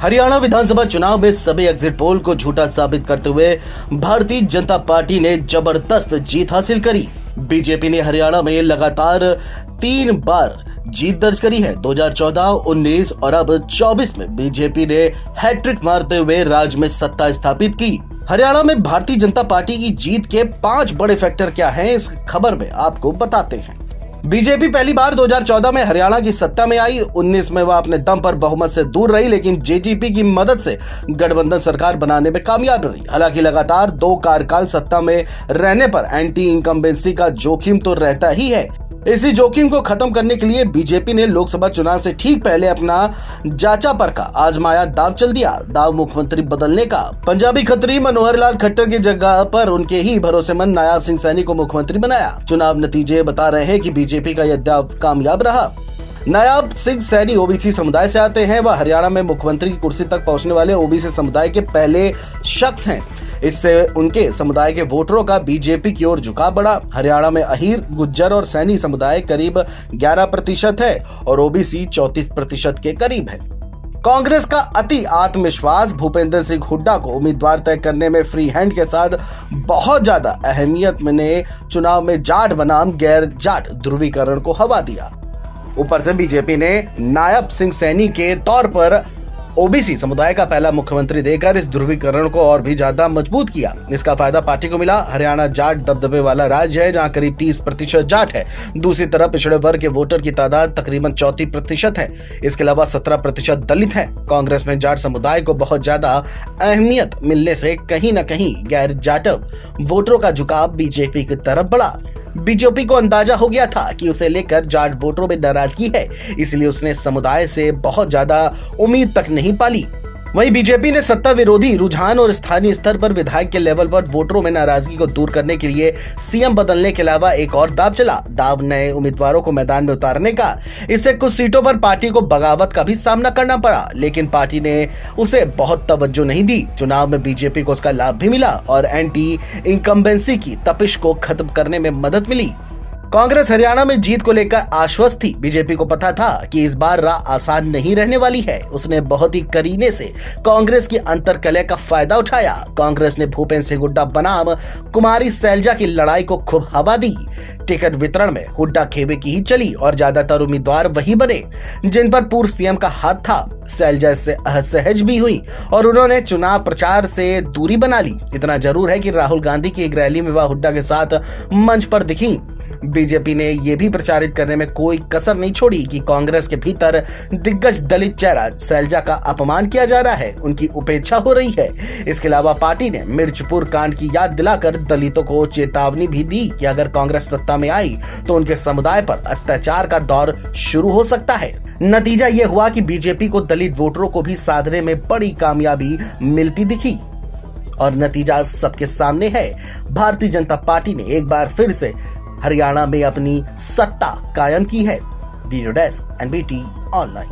हरियाणा विधानसभा चुनाव में सभी एग्जिट पोल को झूठा साबित करते हुए भारतीय जनता पार्टी ने जबरदस्त जीत हासिल करी। बीजेपी ने हरियाणा में लगातार 3 बार जीत दर्ज करी है। 2014, 19 और अब 24 में बीजेपी ने हैट्रिक मारते हुए राज्य में सत्ता स्थापित की। हरियाणा में भारतीय जनता पार्टी की जीत के 5 बड़े फैक्टर क्या हैं, इस खबर में आपको बताते हैं। बीजेपी पहली बार 2014 में हरियाणा की सत्ता में आई। 19 में वह अपने दम पर बहुमत से दूर रही, लेकिन जेजेपी की मदद से गठबंधन सरकार बनाने में कामयाब रही। हालांकि लगातार 2 कार्यकाल सत्ता में रहने पर एंटी इनकम्बेंसी का जोखिम तो रहता ही है। इसी जोखिम को खत्म करने के लिए बीजेपी ने लोकसभा चुनाव से ठीक पहले अपना जांचा परखा आजमाया दांव चल दिया। दांव मुख्यमंत्री बदलने का। पंजाबी खत्री मनोहर लाल खट्टर की जगह पर उनके ही भरोसेमंद नायब सिंह सैनी को मुख्यमंत्री बनाया। चुनाव नतीजे बता रहे हैं कि बीजेपी का यह दांव कामयाब रहा। नायब सिंह सैनी ओबीसी समुदाय से आते हैं। वह हरियाणा में मुख्यमंत्री की कुर्सी तक पहुंचने वाले ओबीसी समुदाय के पहले शख्स हैं। इससे उनके समुदाय के वोटरों का बीजेपी की ओर झुकाव बढ़ा। हरियाणा में अहीर, गुज्जर और सैनी समुदाय करीब 11% है और ओबीसी 34% के करीब है। कांग्रेस का अति आत्मविश्वास भूपेंद्र सिंह हुड्डा को उम्मीदवार तय करने में फ्री हैंड के साथ बहुत ज्यादा अहमियत ने चुनाव में जाट बनाम गैर जाट ध्रुवीकरण को हवा दिया। ऊपर से बीजेपी ने नायब सिंह सैनी के तौर पर ओबीसी समुदाय का पहला मुख्यमंत्री देकर इस ध्रुवीकरण को और भी ज्यादा मजबूत किया। इसका फायदा पार्टी को मिला। हरियाणा जाट दबदबे वाला राज्य है, जहां करीब 30% जाट है। दूसरी तरफ पिछड़े वर्ग के वोटर की तादाद तकरीबन 34% है। इसके अलावा 17% दलित है। कांग्रेस में जाट समुदाय को बहुत ज्यादा अहमियत मिलने से कहीं न कहीं गैर जाटव वोटरों का झुकाव बीजेपी की तरफ बढ़ा। बीजेपी को अंदाजा हो गया था कि उसे लेकर जाट वोटरों में नाराजगी है, इसलिए उसने समुदाय से बहुत ज्यादा उम्मीद तक नहीं पाली। वहीं बीजेपी ने सत्ता विरोधी रुझान और स्थानीय स्तर पर विधायक के लेवल पर वोटरों में नाराजगी को दूर करने के लिए सीएम बदलने के अलावा एक और दांव चला। दांव नए उम्मीदवारों को मैदान में उतारने का। इससे कुछ सीटों पर पार्टी को बगावत का भी सामना करना पड़ा, लेकिन पार्टी ने उसे बहुत तवज्जो नहीं दी। चुनाव में बीजेपी को उसका लाभ भी मिला और एंटी इनकम्बेंसी की तपिश को खत्म करने में मदद मिली। कांग्रेस हरियाणा में जीत को लेकर आश्वस्त थी। बीजेपी को पता था कि इस बार राह आसान नहीं रहने वाली है। उसने बहुत ही करीने से कांग्रेस की अंतर्कलह का फायदा उठाया। कांग्रेस ने भूपेंद्र सिंह हुड्डा बनाम कुमारी सैलजा की लड़ाई को खूब हवा दी। टिकट वितरण में हुड्डा खेमे की ही चली और ज्यादातर उम्मीदवार वही बने जिन पर पूर्व सीएम का हाथ था। सैलजा इससे असहज भी हुई और उन्होंने चुनाव प्रचार से दूरी बना ली। इतना जरूर है कि राहुल गांधी की एक रैली में वह हुड्डा के साथ मंच पर दिखी। बीजेपी ने यह भी प्रचारित करने में कोई कसर नहीं छोड़ी कि कांग्रेस के भीतर दिग्गज दलित चेहरा सैलजा का अपमान किया जा रहा है, उनकी उपेक्षा हो रही है। इसके अलावा पार्टी ने मिर्चपुर कांड की याद दिलाकर दलितों को चेतावनी भी दी कि अगर कांग्रेस सत्ता में आई तो उनके समुदाय पर अत्याचार का दौर शुरू हो सकता है। नतीजा यह हुआ कि बीजेपी को दलित वोटरों को भी साधने में बड़ी कामयाबी मिलती दिखी और नतीजा सबके सामने है। भारतीय जनता पार्टी ने एक बार फिर से हरियाणा में अपनी सत्ता कायम की है। Video desk, NBT online.